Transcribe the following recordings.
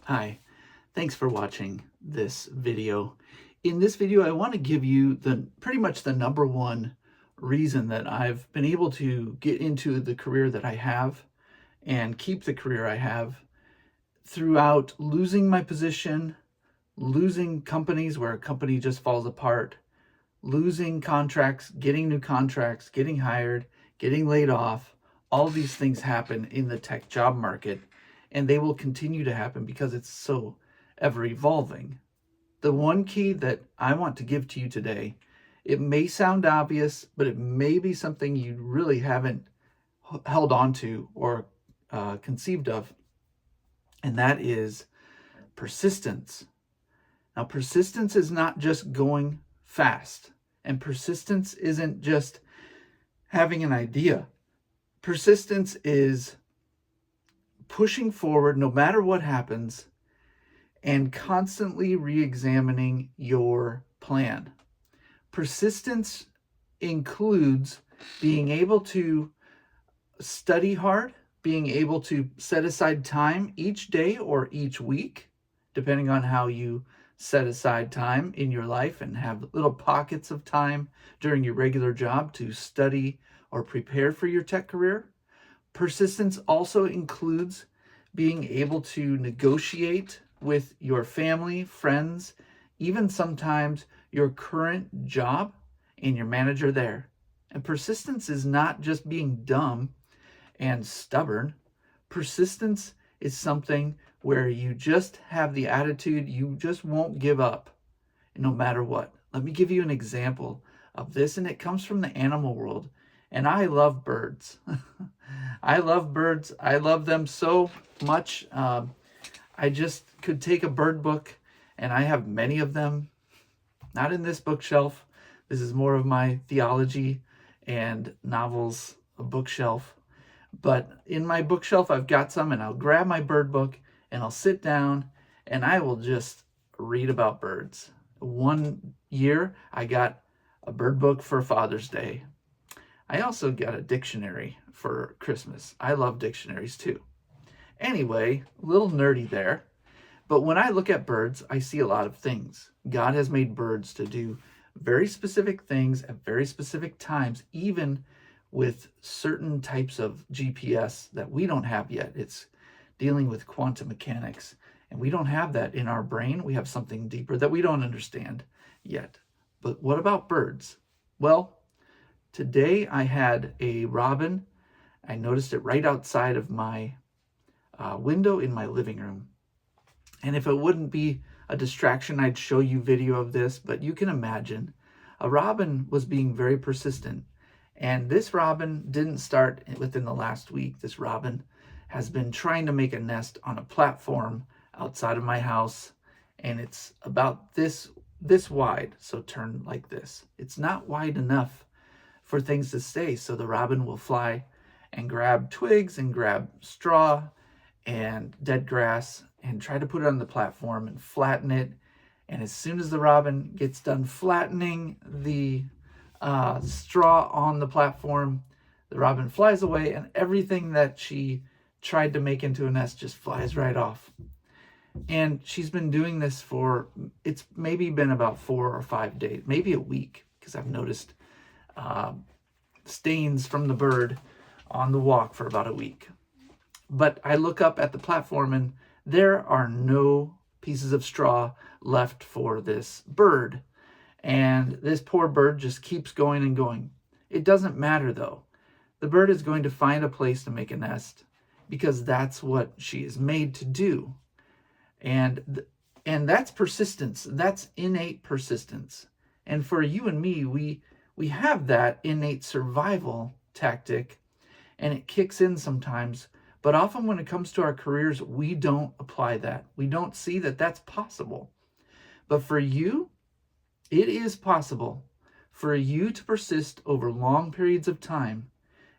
Hi, thanks for watching this video. In this video, I want to give you pretty much the number one reason that I've been able to get into the career that I have and keep the career I have throughout losing my position, losing companies where a company just falls apart, losing contracts, getting new contracts, getting hired, getting laid off. All these things happen in the tech job market, and they will continue to happen because it's so ever evolving. The one key that I want to give to you today, it may sound obvious, but it may be something you really haven't held on to or conceived of, and that is persistence. Now, persistence is not just going fast, and persistence isn't just having an idea. Persistence is pushing forward no matter what happens and constantly re-examining your plan. Persistence includes being able to study hard, being able to set aside time each day or each week, depending on how you set aside time in your life and have little pockets of time during your regular job to study or prepare for your tech career. Persistence also includes being able to negotiate with your family, friends, even sometimes your current job and your manager there. And persistence is not just being dumb and stubborn. Persistence is something where you just have the attitude you just won't give up no matter what. Let me give you an example of this, and it comes from the animal world. And I love birds. I love birds. I love them so much. I just could take a bird book, and I have many of them. Not in this bookshelf. This is more of my theology and novels bookshelf. But in my bookshelf, I've got some, and I'll grab my bird book, and I'll sit down, and I will just read about birds. One year, I got a bird book for Father's Day. I also got a dictionary for Christmas. I love dictionaries too. Anyway, a little nerdy there. But when I look at birds, I see a lot of things. God has made birds to do very specific things at very specific times, even with certain types of GPS that we don't have yet. It's dealing with quantum mechanics, and we don't have that in our brain. We have something deeper that we don't understand yet. But what about birds? Well, today I had a robin. I noticed it right outside of my window in my living room. And if it wouldn't be a distraction, I'd show you video of this, but you can imagine a robin was being very persistent. And this robin didn't start within the last week. This robin has been trying to make a nest on a platform outside of my house, and it's about this wide, so turn like this. It's not wide enough for things to stay, so the robin will fly and grab twigs and grab straw and dead grass and try to put it on the platform and flatten it. And as soon as the robin gets done flattening the straw on the platform, the robin flies away, and everything that she tried to make into a nest just flies right off. And she's been doing this for, it's maybe been about 4 or 5 days, maybe a week, because I've noticed stains from the bird on the walk for about a week. But I look up at the platform, and there are no pieces of straw left for this bird. And this poor bird just keeps going and going. It doesn't matter, though. The bird is going to find a place to make a nest because that's what she is made to do. And that's persistence. That's innate persistence. And for you and me, we have that innate survival tactic, and it kicks in sometimes. But often when it comes to our careers, we don't apply that. We don't see that that's possible. But for you, it is possible for you to persist over long periods of time,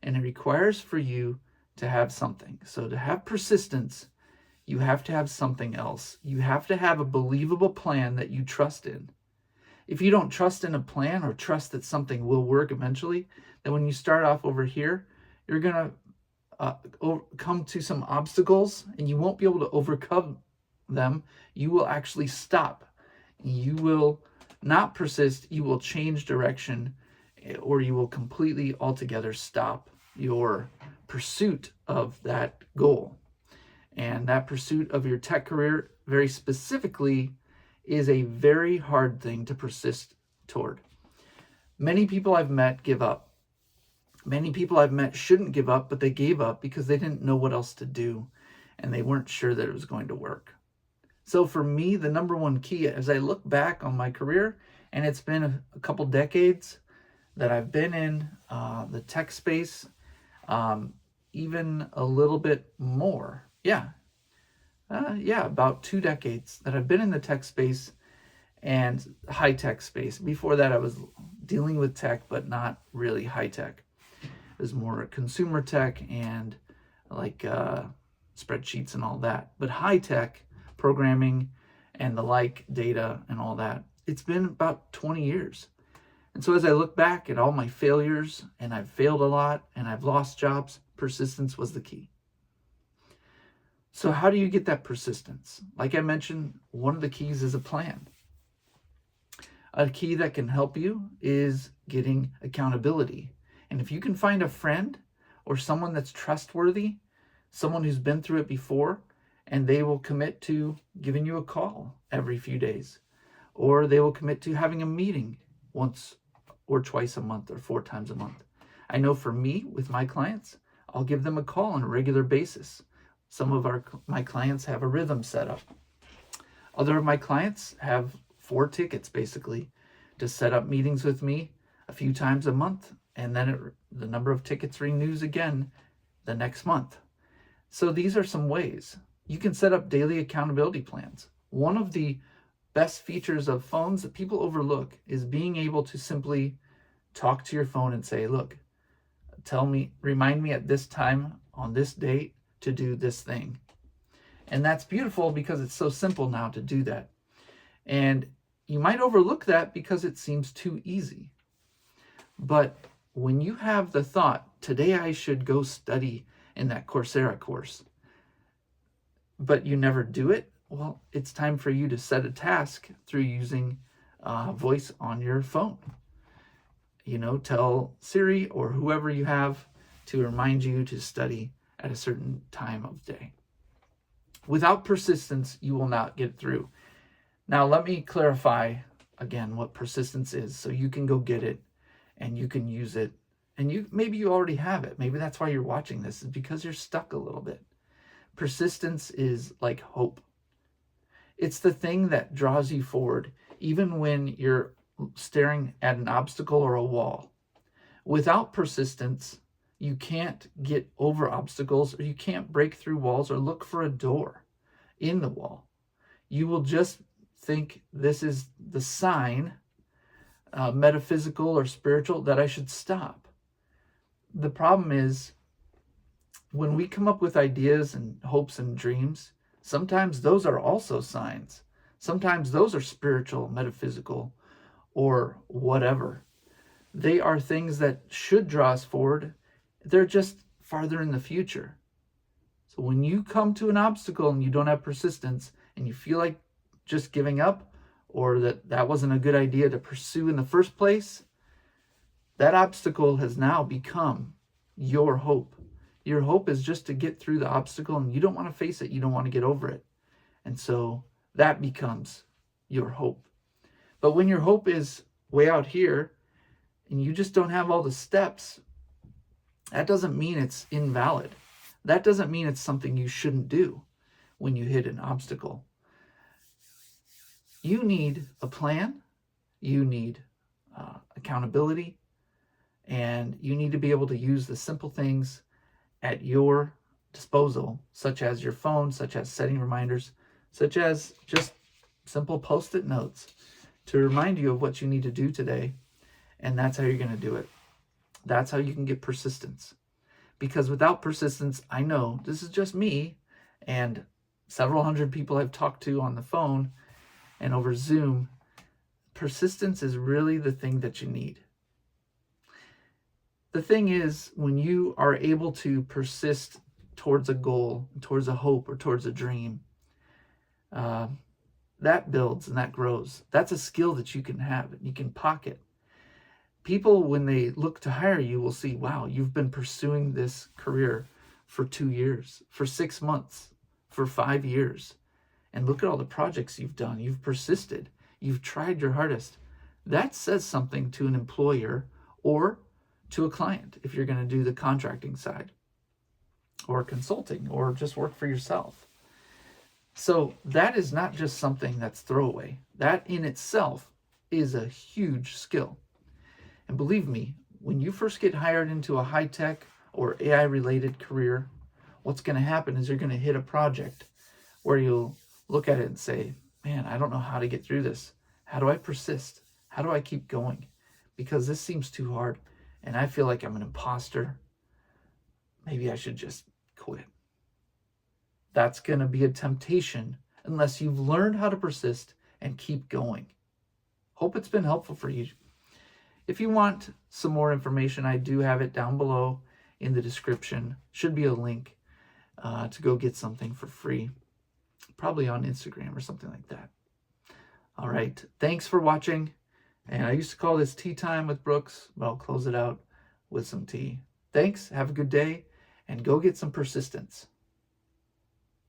and it requires for you to have something. So to have persistence, you have to have something else. You have to have a believable plan that you trust in. If you don't trust in a plan or trust that something will work eventually, then when you start off over here, you're going to come to some obstacles, and you won't be able to overcome them, you will actually stop. You will not persist, you will change direction, or you will completely altogether stop your pursuit of that goal. And that pursuit of your tech career, very specifically, is a very hard thing to persist toward. Many people I've met give up. Many people I've met shouldn't give up, but they gave up because they didn't know what else to do and they weren't sure that it was going to work. So for me, the number one key, as I look back on my career, and it's been a couple decades that I've been in the tech space, even a little bit more. About 2 decades that I've been in the tech space and high tech space. Before that, I was dealing with tech, but not really high tech. It was more consumer tech and like spreadsheets and all that. But high tech, programming and the like, data and all that, it's been about 20 years. And so as I look back at all my failures, and I've failed a lot and I've lost jobs, persistence was the key. So how do you get that persistence? Like I mentioned, one of the keys is a plan. A key that can help you is getting accountability. And if you can find a friend or someone that's trustworthy, someone who's been through it before, and they will commit to giving you a call every few days, or they will commit to having a meeting once or twice a month or 4 times a month. I know for me, with my clients, I'll give them a call on a regular basis. Some of my clients have a rhythm set up. Other of my clients have 4 tickets basically to set up meetings with me a few times a month, and then the number of tickets renews again the next month. So these are some ways. You can set up daily accountability plans. One of the best features of phones that people overlook is being able to simply talk to your phone and say, look, remind me at this time on this date to do this thing. And that's beautiful because it's so simple now to do that. And you might overlook that because it seems too easy. But when you have the thought, today I should go study in that Coursera course, but you never do it, well, it's time for you to set a task through using voice on your phone. Tell Siri or whoever you have to remind you to study at a certain time of day. Without persistence, you will not get through. Now, let me clarify again what persistence is so you can go get it and you can use it. And maybe you already have it. Maybe that's why you're watching this, is because you're stuck a little bit. Persistence is like hope. It's the thing that draws you forward, even when you're staring at an obstacle or a wall. Without persistence, you can't get over obstacles, or you can't break through walls or look for a door in the wall. You will just think this is the sign, metaphysical or spiritual, that I should stop. The problem is, when we come up with ideas and hopes and dreams, sometimes those are also signs. Sometimes those are spiritual, metaphysical, or whatever. They are things that should draw us forward. They're just farther in the future. So when you come to an obstacle and you don't have persistence and you feel like just giving up, or that wasn't a good idea to pursue in the first place, that obstacle has now become your hope. Your hope is just to get through the obstacle, and you don't want to face it. You don't want to get over it. And so that becomes your hope. But when your hope is way out here and you just don't have all the steps, that doesn't mean it's invalid. That doesn't mean it's something you shouldn't do when you hit an obstacle. You need a plan. You need accountability. And you need to be able to use the simple things at your disposal, such as your phone, such as setting reminders, such as just simple post-it notes to remind you of what you need to do today. And that's how you're going to do it. That's how you can get persistence. Because without persistence, I know, this is just me and several hundred people I've talked to on the phone and over Zoom, persistence is really the thing that you need. The thing is, when you are able to persist towards a goal, towards a hope, or towards a dream, uh, that builds and that grows. That's a skill that you can have and you can pocket. People, when they look to hire you, will see, wow, you've been pursuing this career for 2 years, for 6 months, for 5 years. And look at all the projects you've done. You've persisted. You've tried your hardest. That says something to an employer or to a client if you're going to do the contracting side or consulting or just work for yourself. So that is not just something that's throwaway. That in itself is a huge skill. And believe me, when you first get hired into a high-tech or AI-related career, what's going to happen is you're going to hit a project where you'll look at it and say, man, I don't know how to get through this. How do I persist? How do I keep going? Because this seems too hard, and I feel like I'm an imposter. Maybe I should just quit. That's going to be a temptation unless you've learned how to persist and keep going. Hope it's been helpful for you. If you want some more information, I do have it down below in the description. Should be a link to go get something for free, probably on Instagram or something like that. All right, thanks for watching. And I used to call this Tea Time with Brooks, but I'll close it out with some tea. Thanks, have a good day, and go get some persistence.